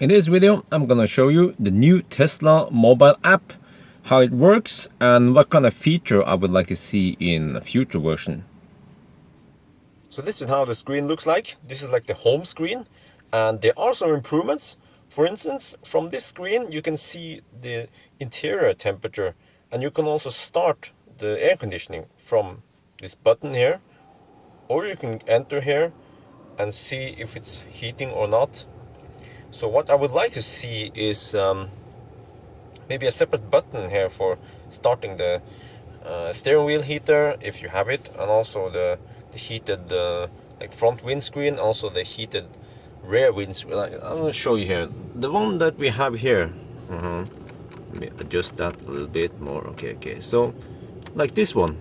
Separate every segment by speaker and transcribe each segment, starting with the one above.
Speaker 1: In this video, I'm gonna show you the new Tesla mobile app, how it works, and what kind of feature I would like to see in a future version. So this is how the screen looks like. This is like the home screen, and there are some improvements. For instance, from this screen you can see the interior temperature, and you can also start the air conditioning from this button here, or you can enter here and see if it's heating or not. So what I would like to see is maybe a separate button here for starting the steering wheel heater if you have it, and also the heated like front windscreen, also the heated rear windscreen. I'm going to show you here the one that we have here. Let me adjust that a little bit more. Okay, so like this one,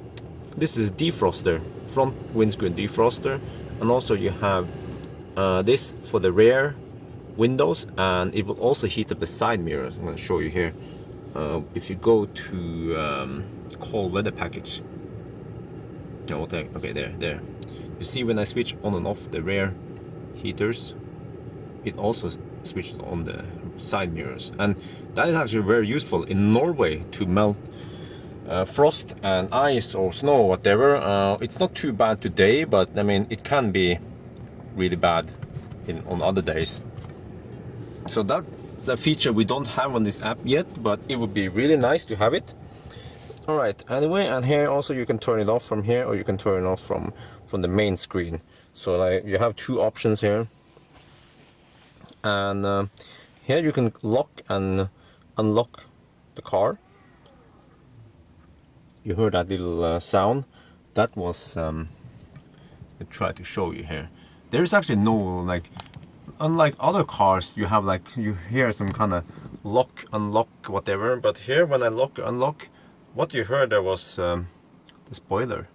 Speaker 1: this is defroster, front windscreen defroster, and also you have this for the rear windows, and it will also heat up the side mirrors. I'm going to show you here. If you go to cold weather package, okay, there you see when I switch on and off the rear heaters, it also switches on the side mirrors, and that is actually very useful in Norway to melt frost and ice or snow, whatever. It's not too bad today, but I mean it can be really bad on other days. So that's a feature we don't have on this app yet, but it would be really nice to have it. Alright, anyway, and here also you can turn it off from here, or you can turn it off from the main screen. So like you have two options here, and here you can lock and unlock the car. You heard that little sound. That was I try to show you here. There is actually no, like, unlike other cars, you have like, you hear some kind of lock, unlock, whatever. But here, when I lock, unlock, what you heard there was the spoiler.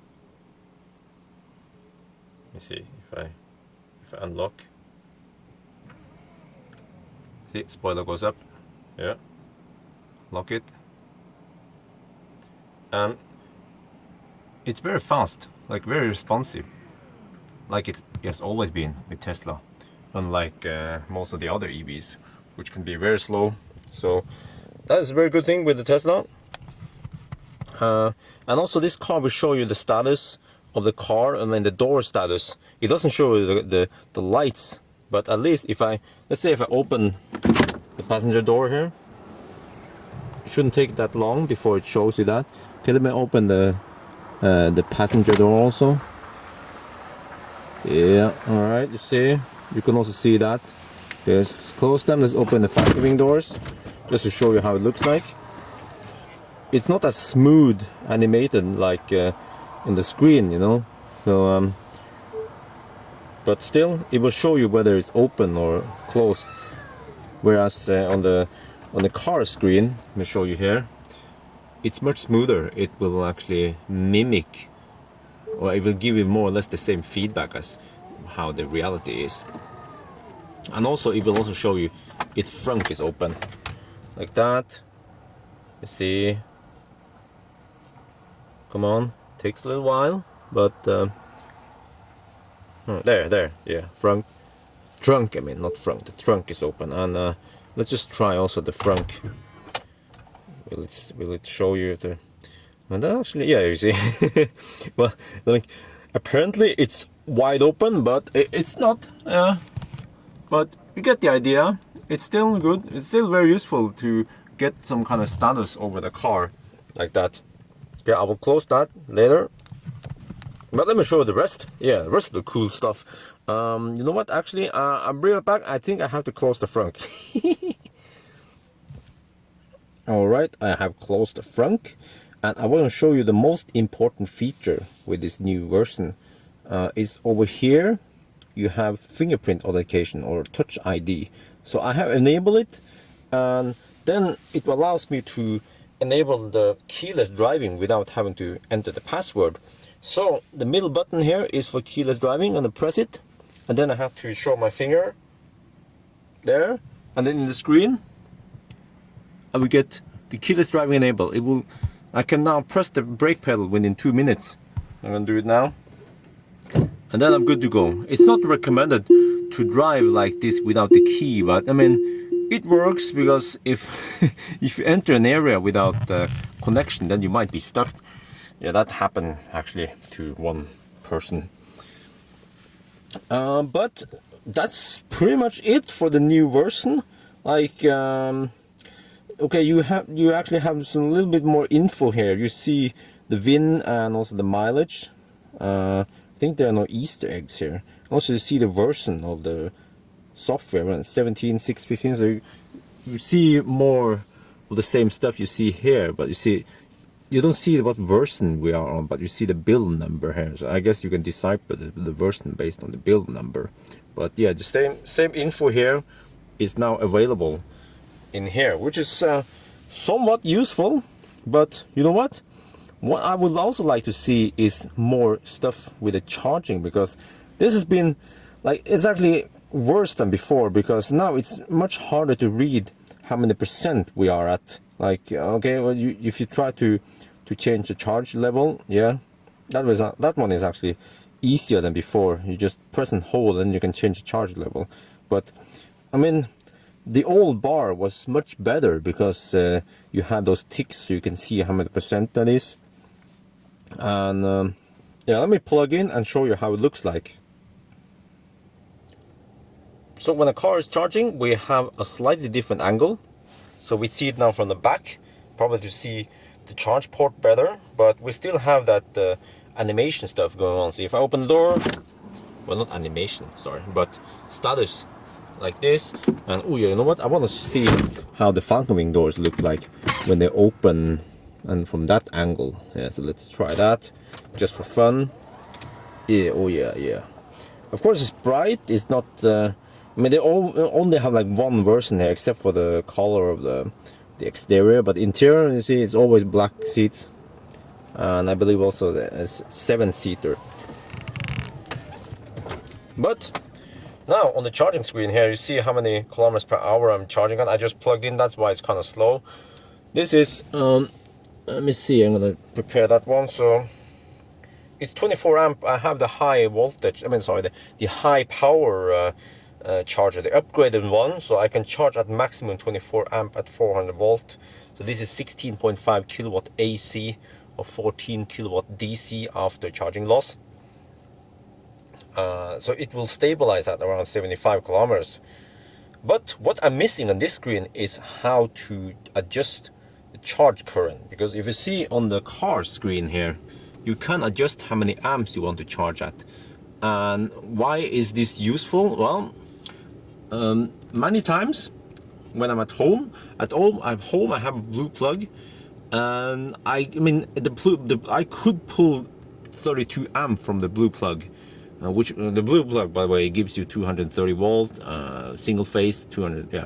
Speaker 1: Let me see if I unlock. See, spoiler goes up. Yeah. Lock it. And it's very fast, like very responsive, like it has always been with Tesla, unlike most of the other EVs, which can be very slow. So that is a very good thing with the Tesla. And also this car will show you the status of the car, and then the door status. It doesn't show you the lights, but at least if let's say if I open the passenger door here, it shouldn't take that long before it shows you that. Okay, let me open the passenger door also. Yeah, all right, you see, you can also see that. Let's close them. Let's open the forgiving doors just to show you how it looks like. It's not as smooth animated like in the screen, you know. So but still it will show you whether it's open or closed, whereas on the car screen, let me show you here, it's much smoother. It will actually mimic, or it will give you more or less the same feedback as how the reality is. And also it will also show you its front is open like that. You see, come on, takes a little while, but there, yeah, trunk, I mean, not front, the trunk is open. And let's just try also the front. Will it show you the, and that actually, yeah, you see. Well, like, apparently it's wide open, but it's not. But you get the idea. It's still good. It's still very useful to get some kind of status over the car like that. Okay, I will close that later. But let me show you the rest. Yeah, the rest of the cool stuff. You know what? Actually, I'll bring it back. I think I have to close the front. Alright, I have closed the front, and I want to show you the most important feature with this new version. Is over here you have fingerprint authentication or touch ID. So I have enabled it, and then it allows me to enable the keyless driving without having to enter the password. So the middle button here is for keyless driving, and I press it, and then I have to show my finger there, and then in the screen I will get the keyless driving enabled. I can now press the brake pedal within 2 minutes. I'm gonna do it now, and then I'm good to go. It's not recommended to drive like this without the key, but I mean, It works because if if you enter an area without connection, then you might be stuck. Yeah, that happened actually to one person. But that's pretty much it for the new version. Like, okay, you actually have some little bit more info here. You see the VIN and also the mileage. I think there are no Easter eggs here. Also, you see the version of the software, 17.6.15. So you see more of the same stuff you see here, but you don't see what version we are on, but you see the build number here. So I guess you can decipher the version based on the build number. But yeah, the same info here is now available in here, which is somewhat useful. But you know what? What I would also like to see is more stuff with the charging, because this has been like, it's actually worse than before, because now it's much harder to read how many percent we are at. Like, okay, well, if you try to change the charge level, yeah, that one is actually easier than before. You just press and hold and you can change the charge level. But I mean, the old bar was much better because you had those ticks, so you can see how many percent that is. And yeah, let me plug in and show you how it looks like. So when a car is charging, we have a slightly different angle. So we see it now from the back, probably to see the charge port better, but we still have that animation stuff going on. So if I open the door, well, not animation, sorry, but status like this. And oh yeah, you know what? I want to see how the Falcon Wing doors look like when they open, and from that angle. Yeah, so let's try that just for fun. Yeah, oh yeah, yeah. Of course, it's bright. It's not. I mean, they only have like one version here, except for the color of the exterior. But interior, you see, it's always black seats, and I believe also the 7-seater. But now on the charging screen here, you see how many kilometers per hour I'm charging on. I just plugged in. That's why it's kind of slow. This is let me see. I'm gonna prepare that one. So it's 24 amp. I have the high voltage. I mean, sorry, the high power charger, the upgraded one. So I can charge at maximum 24 amp at 400 volt. So this is 16.5 kilowatt AC or 14 kilowatt DC after charging loss. So it will stabilize at around 75 kilometers. But what I'm missing on this screen is how to adjust the charge current. Because if you see on the car screen here, you can adjust how many amps you want to charge at. And why is this useful? Well, many times when I'm at home I have a blue plug, and I mean I could pull 32 amp from the blue plug, which the blue plug, by the way, gives you 230 volt, single phase, 200, yeah,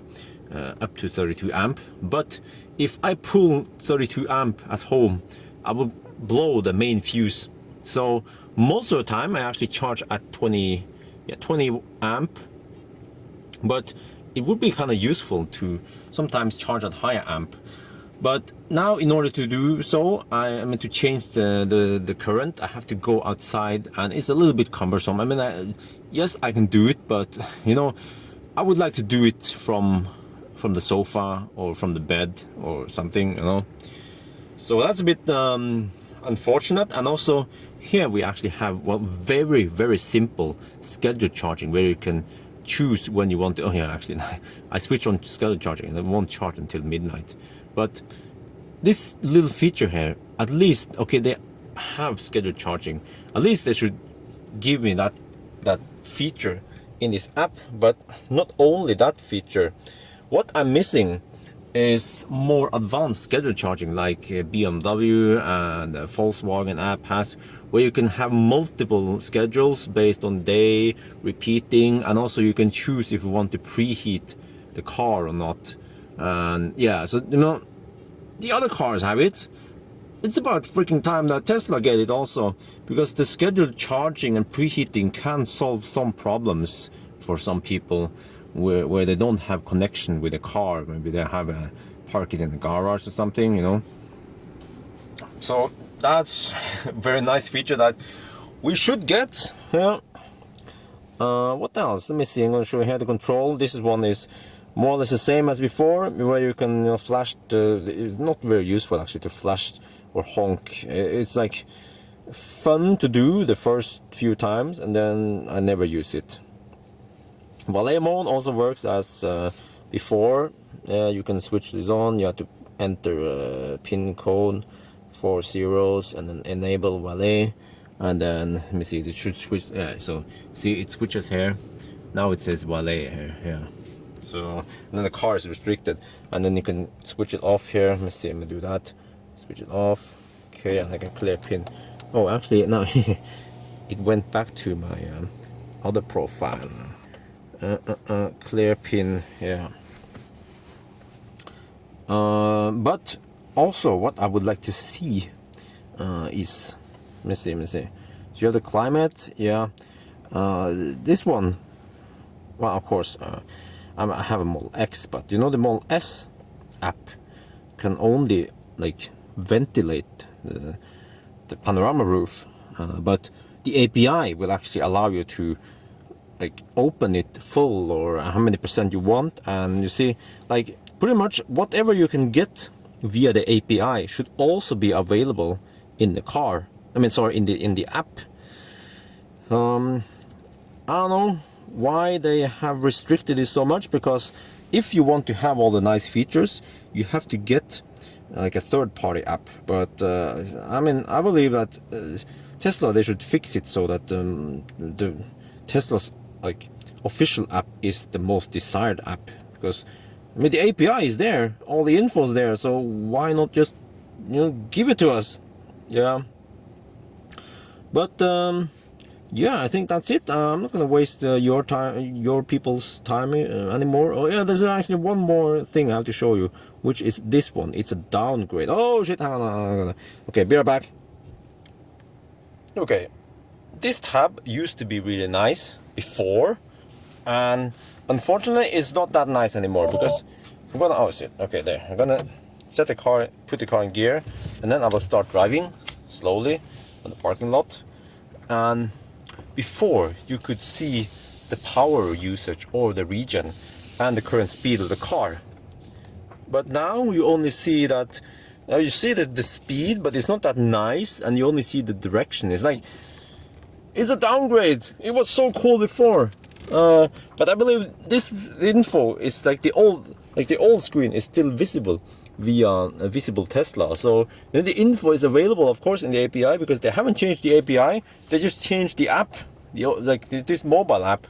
Speaker 1: up to 32 amp. But if I pull 32 amp at home, I will blow the main fuse. So most of the time I actually charge at 20 amp. But it would be kind of useful to sometimes charge at higher amp. But now, in order to do so, I mean, to change the current, I have to go outside, and it's a little bit cumbersome. I mean, yes, I can do it, but you know, I would like to do it from the sofa or from the bed or something, you know. So that's a bit unfortunate. And also here we actually have, well, very, very simple scheduled charging, where you can choose when you want to. Oh yeah, actually I switch on scheduled charging and I won't charge until midnight. But this little feature here, at least, okay, they have scheduled charging, at least they should give me that feature in this app. But not only that feature, what I'm missing is more advanced scheduled charging, like BMW and Volkswagen app has, where you can have multiple schedules based on day, repeating, and also you can choose if you want to preheat the car or not. And yeah, so you know, the other cars have it. It's about freaking time that Tesla get it also, because the scheduled charging and preheating can solve some problems for some people where they don't have connection with the car. Maybe they have a park it in the garage or something, you know. So that's a very nice feature that we should get. Yeah. What else? Let me see. I'm going to show you here the control. This one is more or less the same as before, where you can, you know, flash. It's not very useful actually to flash or honk. It's like fun to do the first few times, and then I never use it. Valet mode also works as before. You can switch this on. You have to enter a pin code, 4 zeros, and then enable valet. And then let me see, it should switch. Yeah, so see, it switches here. Now it says valet here. Yeah. So then the car is restricted, and then you can switch it off here. Let me see. I'm gonna do that. Switch it off. Okay, and I can clear pin. Oh, actually, now it went back to my other profile. Clear pin. Yeah. But also, what I would like to see is. Let me see. So you have the climate, yeah. This one, well, of course, I have a Model X, but you know the Model S app can only like ventilate the panorama roof, but the API will actually allow you to like open it full or how many % you want, and you see, like pretty much whatever you can get via the API should also be available in the car. I mean, sorry, in the app. I don't know why they have restricted it so much, because if you want to have all the nice features, you have to get like a third-party app. But I mean, I believe that Tesla, they should fix it so that the Tesla's like official app is the most desired app, because I mean the API is there, all the info is there, so why not just, you know, give it to us? Yeah. But yeah, I think that's it. I'm not gonna waste your time, your people's time anymore. Oh yeah, there's actually one more thing I have to show you, which is this one. It's a downgrade. Oh shit! Hang on. Okay, be right back. Okay, this tab used to be really nice before, and unfortunately, it's not that nice anymore, because I'm gonna, oh shit. Okay, there. I'm gonna set the car, put the car in gear, and then I will start driving slowly on the parking lot. And before, you could see the power usage or the region and the current speed of the car, but now you only see that, you see the speed, but it's not that nice, and you only see the direction. It's like, it's a downgrade. It was so cool before, but I believe this info is like the old screen is still visible via a visible Tesla. So then the info is available, of course, in the API, because they haven't changed the API. They just changed the app, this mobile app.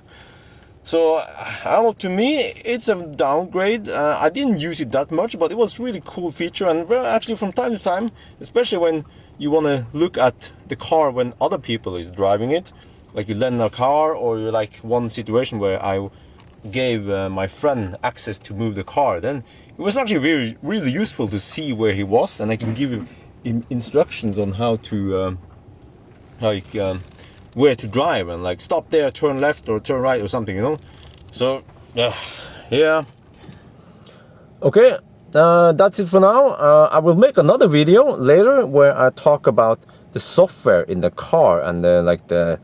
Speaker 1: So I don't know, to me it's a downgrade. I didn't use it that much, but it was really cool feature, and actually from time to time, especially when you want to look at the car when other people is driving it, like you lend a car, or you like one situation where I gave my friend access to move the car, then it was actually really useful to see where he was, and I can give him instructions on how to where to drive, and like stop there, turn left or turn right or something, you know. So yeah. Okay, that's it for now. I will make another video later where I talk about the software in the car and the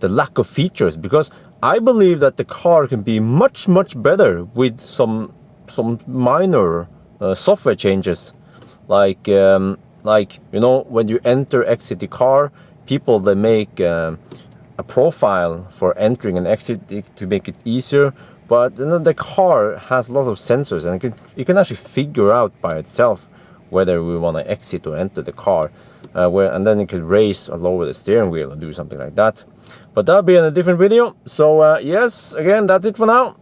Speaker 1: lack of features, because I believe that the car can be much better with some minor software changes, like you know, when you exit the car, people, they make a profile for entering and exiting to make it easier. But you know, the car has lots of sensors, and it can actually figure out by itself whether we want to exit or enter the car, and then it can raise or lower the steering wheel or do something like that. But that'll be in a different video. So yes, again, that's it for now.